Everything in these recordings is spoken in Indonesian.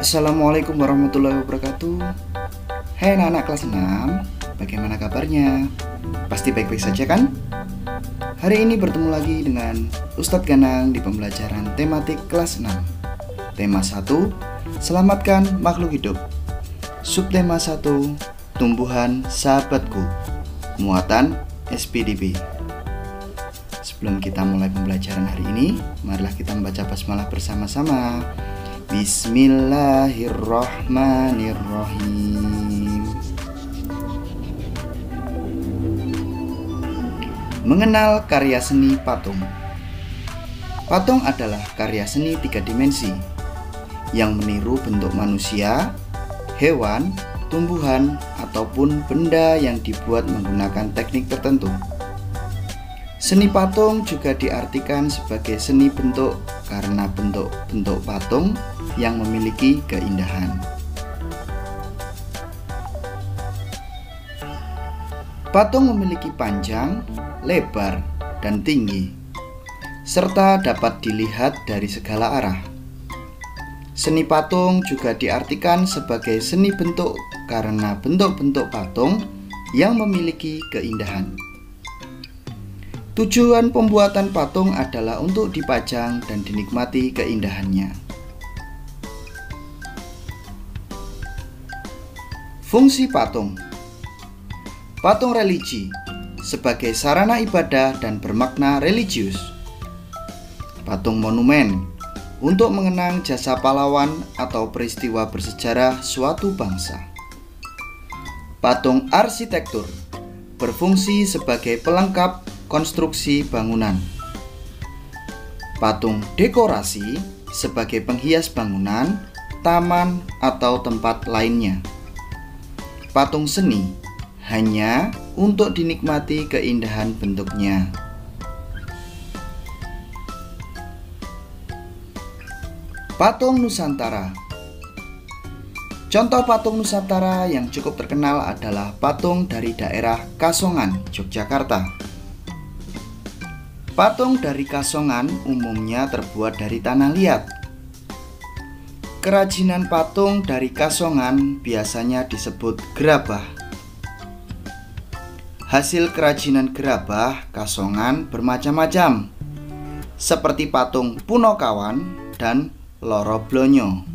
Assalamualaikum warahmatullahi wabarakatuh. Hai anak-anak kelas 6, bagaimana kabarnya? Pasti baik-baik saja kan? Hari ini bertemu lagi dengan Ustadz Ganang di pembelajaran tematik kelas 6. Tema 1, selamatkan makhluk hidup. Subtema 1, tumbuhan sahabatku. Muatan SPDB. Sebelum kita mulai pembelajaran hari ini, marilah kita membaca basmalah bersama-sama. Bismillahirrahmanirrahim. Mengenal karya seni patung. Patung adalah karya seni 3 dimensi yang meniru bentuk manusia, hewan, tumbuhan, ataupun benda yang dibuat menggunakan teknik tertentu. Seni patung juga diartikan sebagai seni bentuk karena bentuk-bentuk patung yang memiliki keindahan. Patung memiliki panjang, lebar, dan tinggi, serta dapat dilihat dari segala arah. Seni patung juga diartikan sebagai seni bentuk karena bentuk-bentuk patung yang memiliki keindahan. Tujuan pembuatan patung adalah untuk dipajang dan dinikmati keindahannya. Fungsi patung. Patung religi sebagai sarana ibadah dan bermakna religius. Patung monumen untuk mengenang jasa pahlawan atau peristiwa bersejarah suatu bangsa. Patung arsitektur berfungsi sebagai pelengkap konstruksi bangunan. Patung dekorasi sebagai penghias bangunan, taman, atau tempat lainnya. Patung seni hanya untuk dinikmati keindahan bentuknya. Patung Nusantara. Contoh patung Nusantara yang cukup terkenal adalah patung dari daerah Kasongan, Yogyakarta. Patung dari Kasongan umumnya terbuat dari tanah liat. Kerajinan patung dari Kasongan biasanya disebut gerabah. Hasil kerajinan gerabah Kasongan bermacam-macam, seperti patung Punokawan dan Loro Blonyo.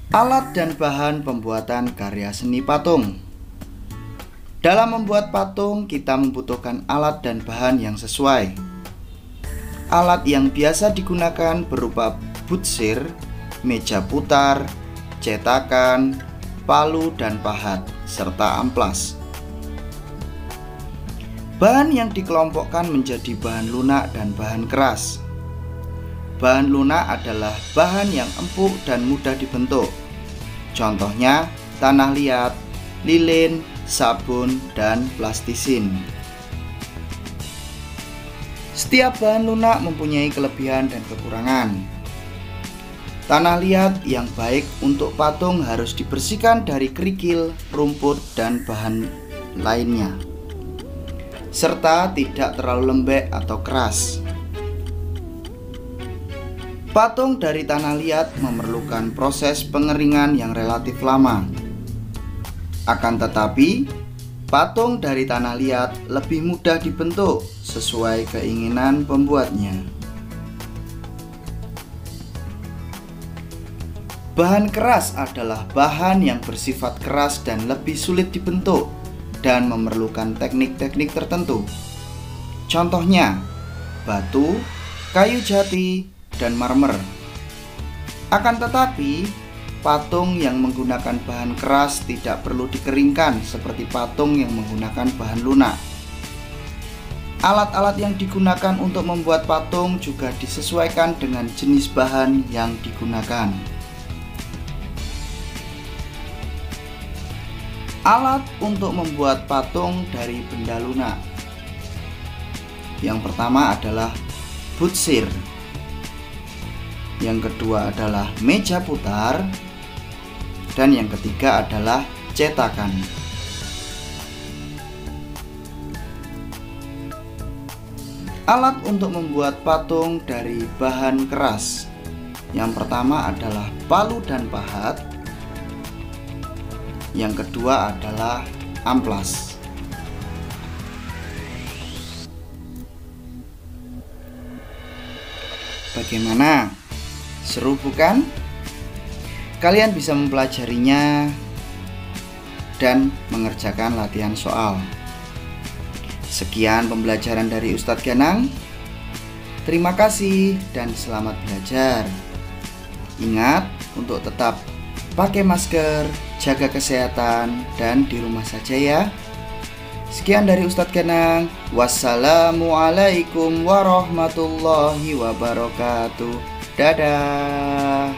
Alat dan bahan pembuatan karya seni patung. Dalam membuat patung, kita membutuhkan alat dan bahan yang sesuai. Alat yang biasa digunakan berupa butsir, meja putar, cetakan, palu dan pahat, serta amplas. Bahan yang dikelompokkan menjadi bahan lunak dan bahan keras. Bahan lunak adalah bahan yang empuk dan mudah dibentuk. Contohnya tanah liat, lilin, sabun, dan plastisin. Setiap bahan lunak mempunyai kelebihan dan kekurangan. Tanah liat yang baik untuk patung harus dibersihkan dari kerikil, rumput, dan bahan lainnya, serta tidak terlalu lembek atau keras. Patung dari tanah liat memerlukan proses pengeringan yang relatif lama. Akan tetapi, patung dari tanah liat lebih mudah dibentuk sesuai keinginan pembuatnya. Bahan keras adalah bahan yang bersifat keras dan lebih sulit dibentuk dan memerlukan teknik-teknik tertentu. Contohnya, batu, kayu jati, dan marmer. Akan tetapi, patung yang menggunakan bahan keras tidak perlu dikeringkan seperti patung yang menggunakan bahan lunak. Alat-alat yang digunakan untuk membuat patung juga disesuaikan dengan jenis bahan yang digunakan. Alat untuk membuat patung dari benda lunak. Yang pertama adalah butsir. yang kedua adalah meja putar, dan yang ketiga adalah cetakan. Alat untuk membuat patung dari bahan keras. Yang pertama adalah palu dan pahat. Yang kedua adalah amplas. Bagaimana? Seru bukan? Kalian bisa mempelajarinya dan mengerjakan latihan soal. Sekian pembelajaran dari Ustadz Ganang. Terima kasih dan selamat belajar. Ingat untuk tetap pakai masker, jaga kesehatan, dan di rumah saja ya. Sekian dari Ustadz Ganang. Wassalamualaikum warahmatullahi wabarakatuh. Dadah.